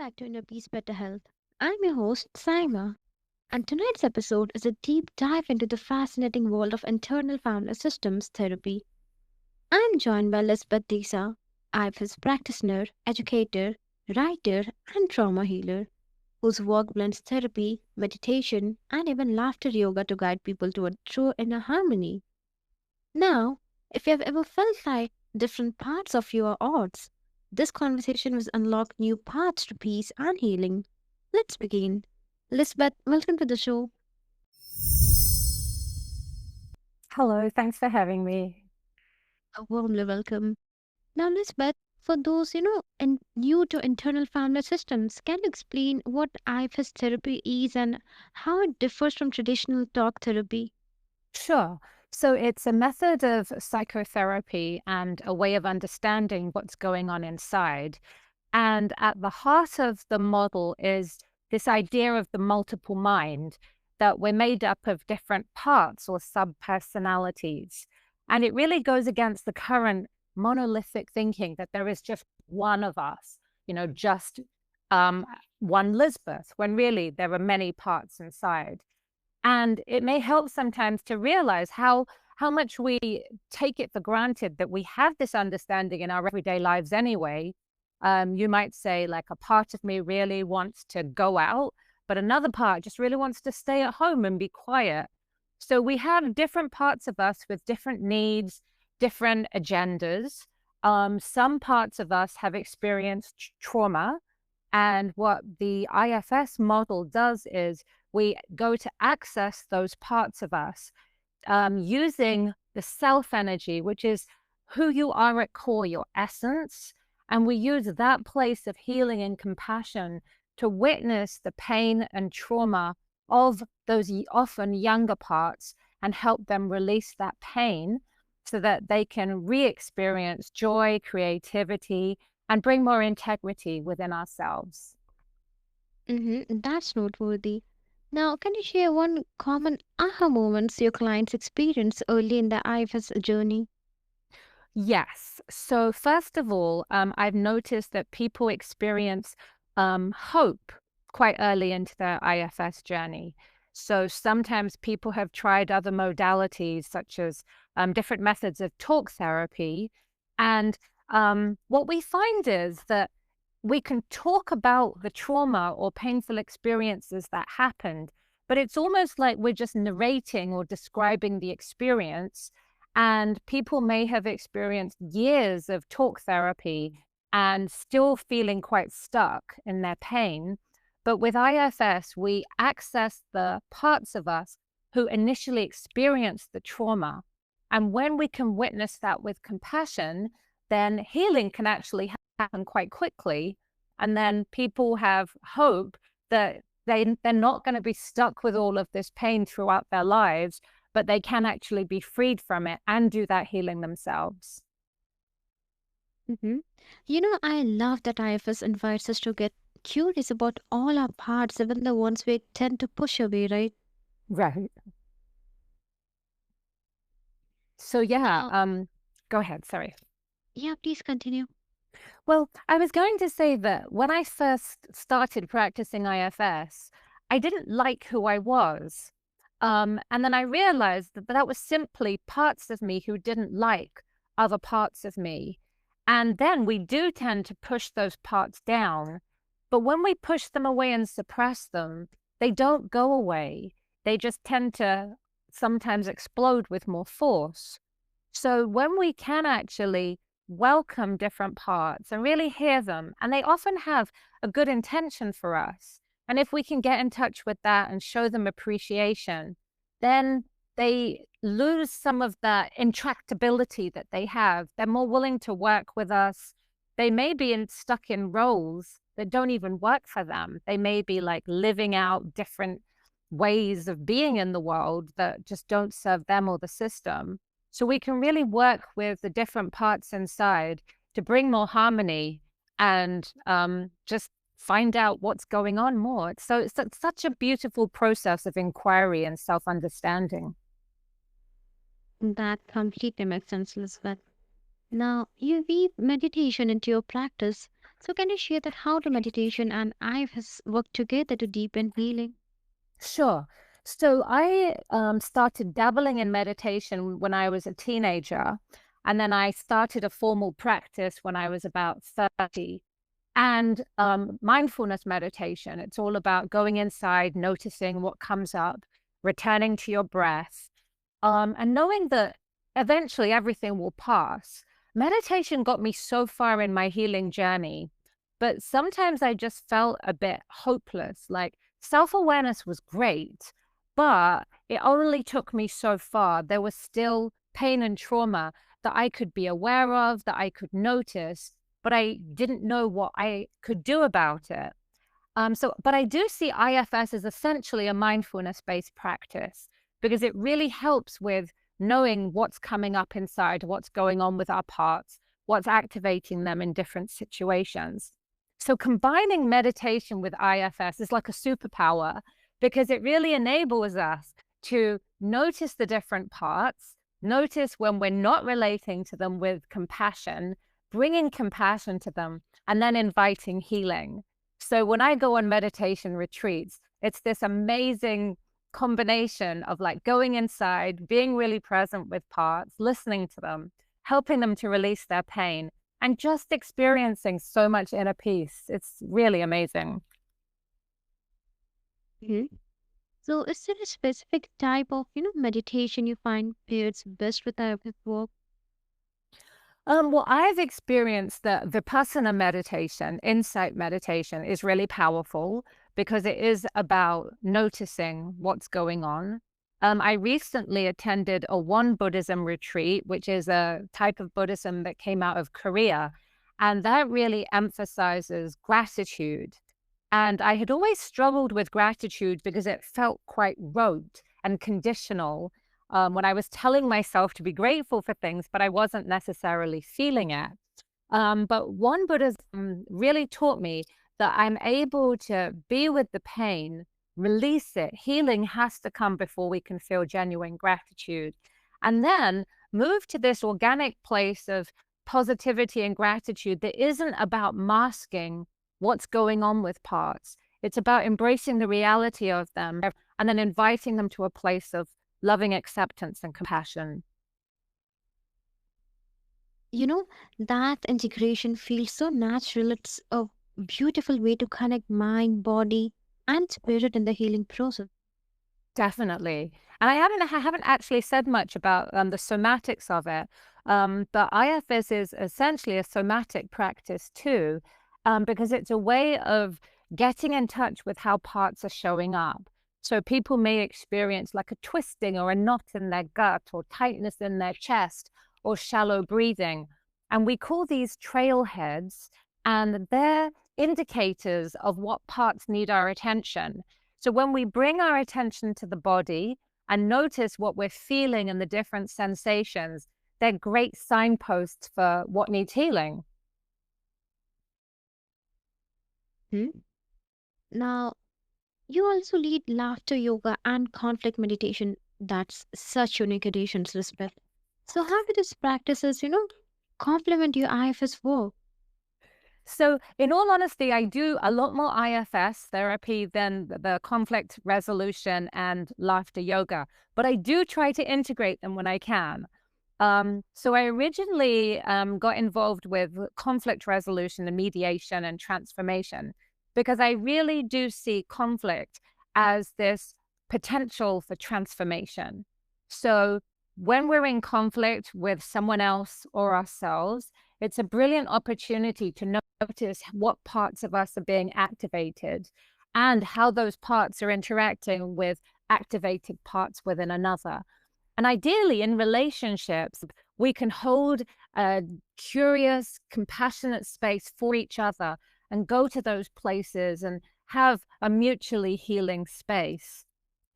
back to Inner Peace Better Health. I'm your host, Saima, and tonight's episode is a deep dive into the fascinating world of internal family systems therapy. I'm joined by Lisbeth De Sa, IFS practitioner, educator, writer, and trauma healer, whose work blends therapy, meditation, and even laughter yoga to guide people toward true inner harmony. Now, if you have ever felt like different parts of you are odds, this conversation will unlock new paths to peace and healing. Let's begin. Lisbeth, welcome to the show. Hello, thanks for having me. Warmly welcome. Now, Lisbeth, for those and new to internal family systems, can you explain what IFS therapy is and how it differs from traditional talk therapy? Sure. So it's a method of psychotherapy and a way of understanding what's going on inside. And at the heart of the model is this idea of the multiple mind, that we're made up of different parts or sub-personalities. And it really goes against the current monolithic thinking that there is just one of us, just um, one Lisbeth, when really there are many parts inside. And it may help sometimes to realize how much we take it for granted that we have this understanding in our everyday lives anyway. You might say, like, a part of me really wants to go out, but another part just really wants to stay at home and be quiet. So we have different parts of us with different needs, different agendas. Some parts of us have experienced trauma. And what the IFS model does is we go to access those parts of us using the self energy, which is who you are at core, your essence. And we use that place of healing and compassion to witness the pain and trauma of those often younger parts and help them release that pain so that they can re-experience joy, creativity, and bring more integrity within ourselves. That's noteworthy. Now, can you share one common aha moments your clients experience early in the IFS journey? Yes. So first of all, I've noticed that people experience hope quite early into their IFS journey. So sometimes people have tried other modalities, such as different methods of talk therapy. And what we find is that we can talk about the trauma or painful experiences that happened, but it's almost like we're just narrating or describing the experience. And people may have experienced years of talk therapy and still feeling quite stuck in their pain. But with IFS, we access the parts of us who initially experienced the trauma. And when we can witness that with compassion, then healing can actually happen quite quickly. And then people have hope that they're not going to be stuck with all of this pain throughout their lives, but they can actually be freed from it and do that healing themselves. hmm I love that IFS invites us to get curious about all our parts, even the ones we tend to push away, right? Right. So yeah, Now, go ahead, sorry. yeah, please continue. Well, I was going to say that when I first started practicing IFS, I didn't like who I was. And then I realized that that was simply parts of me who didn't like other parts of me. And then we do tend to push those parts down. But when we push them away and suppress them, they don't go away. They just tend to sometimes explode with more force. So when we can actually welcome different parts and really hear them, and they often have a good intention for us. And if we can get in touch with that and show them appreciation, then they lose some of that intractability that they have. They're more willing to work with us. They may be stuck in roles that don't even work for them. They may be like living out different ways of being in the world that just don't serve them or the system. So we can really work with the different parts inside to bring more harmony and just find out what's going on more. So it's such a beautiful process of inquiry and self-understanding. That completely makes sense, Elizabeth. Now, you weave meditation into your practice. So, can you share that how do meditation and IFS work together to deepen healing? Sure. So I started dabbling in meditation when I was a teenager, and then I started a formal practice when I was about 30. And mindfulness meditation, it's all about going inside, noticing what comes up, returning to your breath, and knowing that eventually everything will pass. Meditation got me so far in my healing journey, but sometimes I just felt a bit hopeless. Like self awareness was great, but it only took me so far. There was still pain and trauma that I could be aware of, that I could notice, but I didn't know what I could do about it. But I do see IFS as essentially a mindfulness-based practice because it really helps with knowing what's coming up inside, what's going on with our parts, what's activating them in different situations. So combining meditation with IFS is like a superpower because it really enables us to notice the different parts, notice when we're not relating to them with compassion, bringing compassion to them, and then inviting healing. So when I go on meditation retreats, it's this amazing combination of like going inside, being really present with parts, listening to them, helping them to release their pain, and just experiencing so much inner peace. It's really amazing. Mhm. So, is there a specific type of meditation you find pairs best with IFS work? Well, I've experienced that Vipassana meditation, insight meditation, is really powerful because it is about noticing what's going on. I recently attended a One Buddhism retreat, which is a type of Buddhism that came out of Korea. And that really emphasizes gratitude. And I had always struggled with gratitude because it felt quite rote and conditional when I was telling myself to be grateful for things, but I wasn't necessarily feeling it. But one Buddhism really taught me that I'm able to be with the pain, release it. Healing has to come before we can feel genuine gratitude. And then move to this organic place of positivity and gratitude that isn't about masking what's going on with parts. It's about embracing the reality of them and then inviting them to a place of loving acceptance and compassion. You know, that integration feels so natural. It's a beautiful way to connect mind, body, and spirit in the healing process. Definitely. And I haven't actually said much about the somatics of it. But IFS is essentially a somatic practice too, because it's a way of getting in touch with how parts are showing up. So people may experience like a twisting or a knot in their gut or tightness in their chest or shallow breathing. And we call these trailheads, and they're indicators of what parts need our attention. So when we bring our attention to the body and notice what we're feeling and the different sensations, they're great signposts for what needs healing. Hmm? Now, you also lead laughter yoga and conflict meditation. That's such unique additions, Lisbeth. So, how do these practices, complement your IFS work? So, in all honesty, I do a lot more IFS therapy than the conflict resolution and laughter yoga, but I do try to integrate them when I can. So I originally got involved with conflict resolution and mediation and transformation because I really do see conflict as this potential for transformation. So when we're in conflict with someone else or ourselves, it's a brilliant opportunity to notice what parts of us are being activated and how those parts are interacting with activated parts within another. And ideally, in relationships, we can hold a curious, compassionate space for each other and go to those places and have a mutually healing space.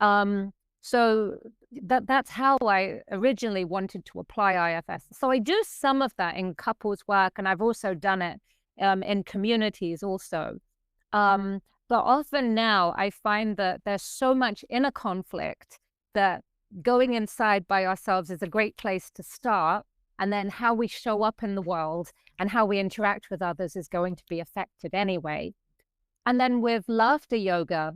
Um, so that's how I originally wanted to apply IFS. So I do some of that in couples work, and I've also done it in communities also. Um, but often now I find that there's so much inner conflict that going inside by ourselves is a great place to start. And then how we show up in the world and how we interact with others is going to be affected anyway. And then with laughter yoga,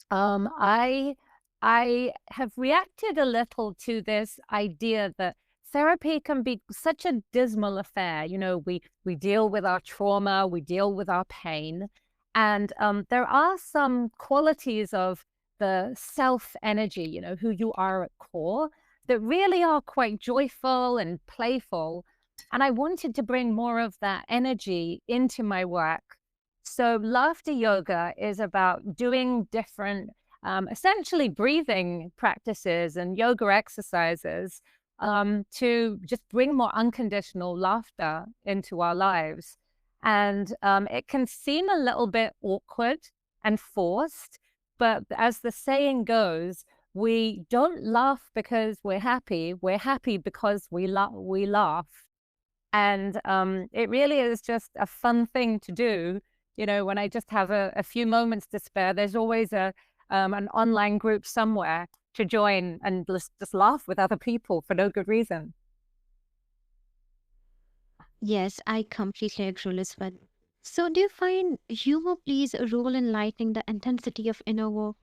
um, I I have reacted a little to this idea that therapy can be such a dismal affair. You know, we deal with our trauma, we deal with our pain, and there are some qualities of the self energy, you know, who you are at core, that really are quite joyful and playful. And I wanted to bring more of that energy into my work. So, laughter yoga is about doing different, essentially breathing practices and yoga exercises to just bring more unconditional laughter into our lives. And it can seem a little bit awkward and forced, but as the saying goes, we don't laugh because we're happy because we laugh. And it really is just a fun thing to do. You know, when I just have a few moments to spare, there's always an online group somewhere to join and just laugh with other people for no good reason. Yes, I completely agree, Lisbeth. So, do you find humor plays a role in lightening the intensity of inner work?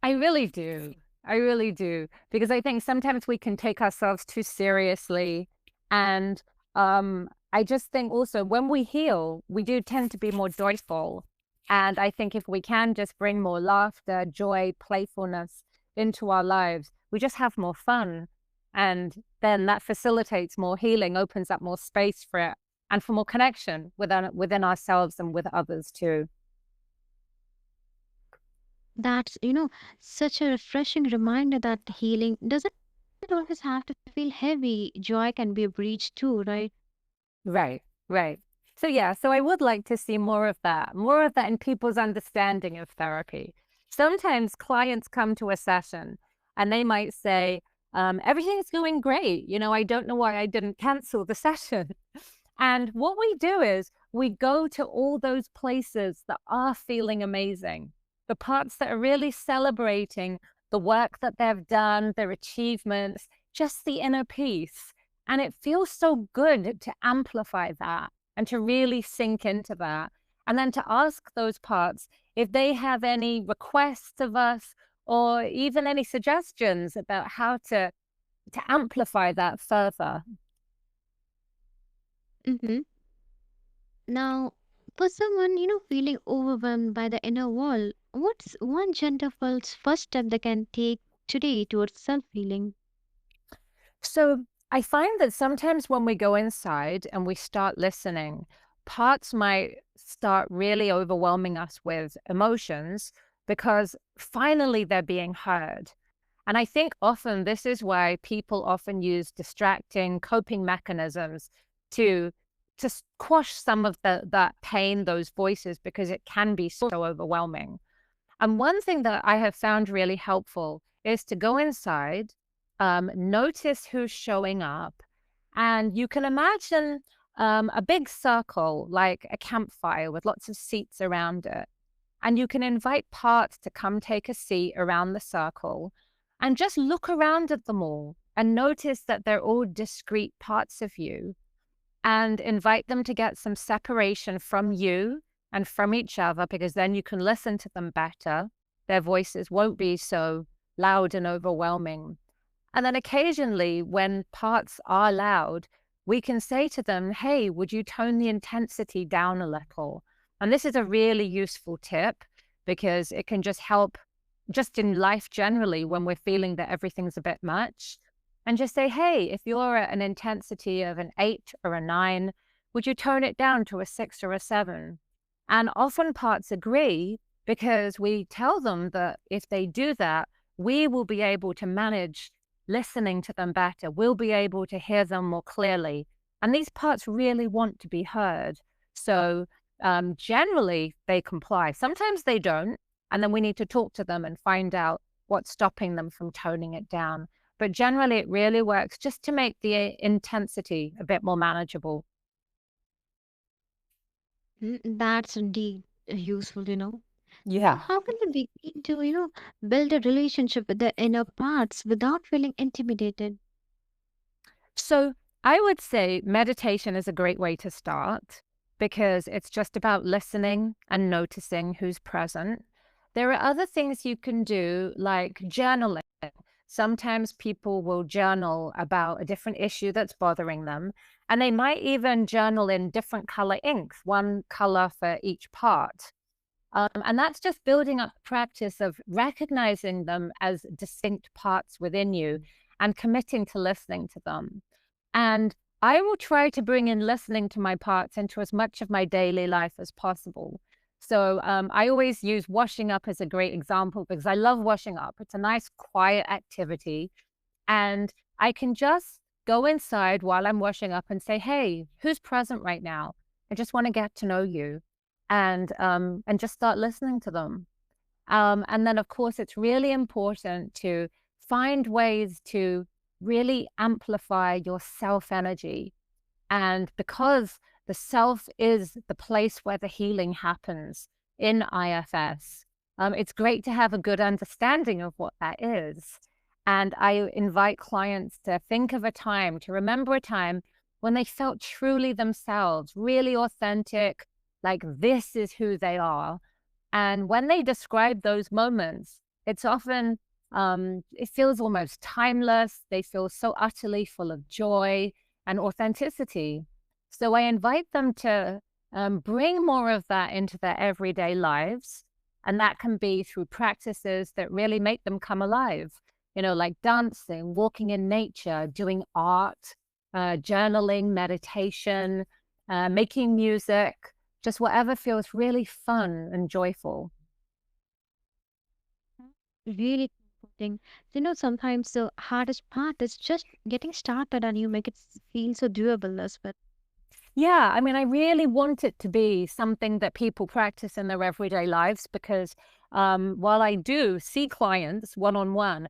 I really do. I really do. Because I think sometimes we can take ourselves too seriously. And I just think also when we heal, we do tend to be more joyful. And I think if we can just bring more laughter, joy, playfulness into our lives, we just have more fun. And then that facilitates more healing, opens up more space for it and for more connection within ourselves and with others too. That's, such a refreshing reminder that healing doesn't always have to feel heavy. Joy can be a breach too, right? Right, right. So yeah, so I would like to see more of that in people's understanding of therapy. Sometimes clients come to a session and they might say, everything's going great. You know, I don't know why I didn't cancel the session. And what we do is we go to all those places that are feeling amazing, the parts that are really celebrating the work that they've done, their achievements, just the inner peace. And it feels so good to amplify that and to really sink into that. And then to ask those parts if they have any requests of us or even any suggestions about how to amplify that further. Mm-hmm. Now, for someone, feeling overwhelmed by the inner world, what's one gentle first step they can take today towards self-healing? So I find that sometimes when we go inside and we start listening, parts might start really overwhelming us with emotions because finally they're being heard. And I think often this is why people often use distracting coping mechanisms to quash some of that pain, those voices, because it can be so overwhelming. And one thing that I have found really helpful is to go inside, notice who's showing up, and you can imagine a big circle like a campfire with lots of seats around it. And you can invite parts to come take a seat around the circle and just look around at them all and notice that they're all discrete parts of you and invite them to get some separation from you and from each other because then you can listen to them better. Their voices won't be so loud and overwhelming. And then occasionally, when parts are loud, we can say to them, hey, would you tone the intensity down a little? And this is a really useful tip because it can just help just in life generally when we're feeling that everything's a bit much. And just say, hey, if you're at an intensity of an 8 or a 9, would you tone it down to a 6 or a 7? And often parts agree because we tell them that if they do that, we will be able to manage listening to them better. We'll be able to hear them more clearly. And these parts really want to be heard. So generally, they comply. Sometimes they don't. And then we need to talk to them and find out what's stopping them from toning it down. But generally, it really works just to make the intensity a bit more manageable. That's indeed useful. So, Yeah. how can we begin to, build a relationship with the inner parts without feeling intimidated? So I would say meditation is a great way to start because it's just about listening and noticing who's present. There are other things you can do, like journaling. Sometimes people will journal about a different issue that's bothering them, and they might even journal in different color inks, one color for each part. And that's just building up practice of recognizing them as distinct parts within you and committing to listening to them. And I will try to bring in listening to my parts into as much of my daily life as possible. So I always use washing up as a great example because I love washing up. It's a nice, quiet activity. And I can just go inside while I'm washing up and say, hey, who's present right now? I just want to get to know you and just start listening to them. And then, of course, it's really important to find ways to really amplify your self energy. And because the self is the place where the healing happens in IFS, it's great to have a good understanding of what that is. And I invite clients to think of a time, to remember a time when they felt truly themselves, really authentic, like this is who they are. And when they describe those moments, it's often, it feels almost timeless. They feel so utterly full of joy and authenticity. So I invite them to bring more of that into their everyday lives. And that can be through practices that really make them come alive, like dancing, walking in nature, doing art, journaling, meditation, making music, just whatever feels really fun and joyful. Really comforting. Sometimes the hardest part is just getting started and you make it feel so doable, Lisbeth. Yeah, I mean, I really want it to be something that people practice in their everyday lives because while I do see clients one on one,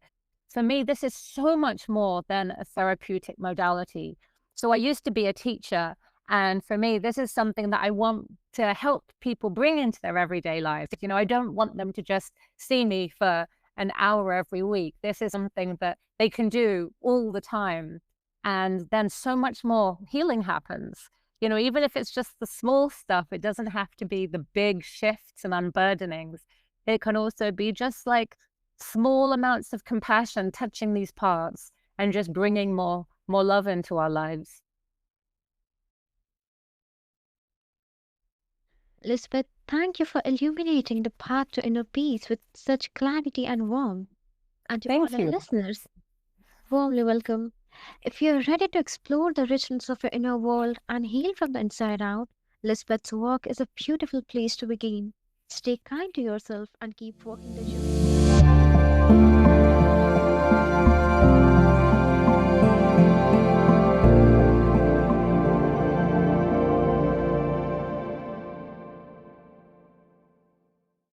for me, this is so much more than a therapeutic modality. So I used to be a teacher, and for me, this is something that I want to help people bring into their everyday lives. I don't want them to just see me for an hour every week. This is something that they can do all the time. And then so much more healing happens. Even if it's just the small stuff, it doesn't have to be the big shifts and unburdenings. It can also be just like small amounts of compassion touching these parts and just bringing more love into our lives. Lisbeth, thank you for illuminating the path to inner peace with such clarity and warmth. And to all Thank our you. listeners, warmly welcome. If you're ready to explore the richness of your inner world and heal from the inside out, Lisbeth's work is a beautiful place to begin. Stay kind to yourself and keep walking the journey.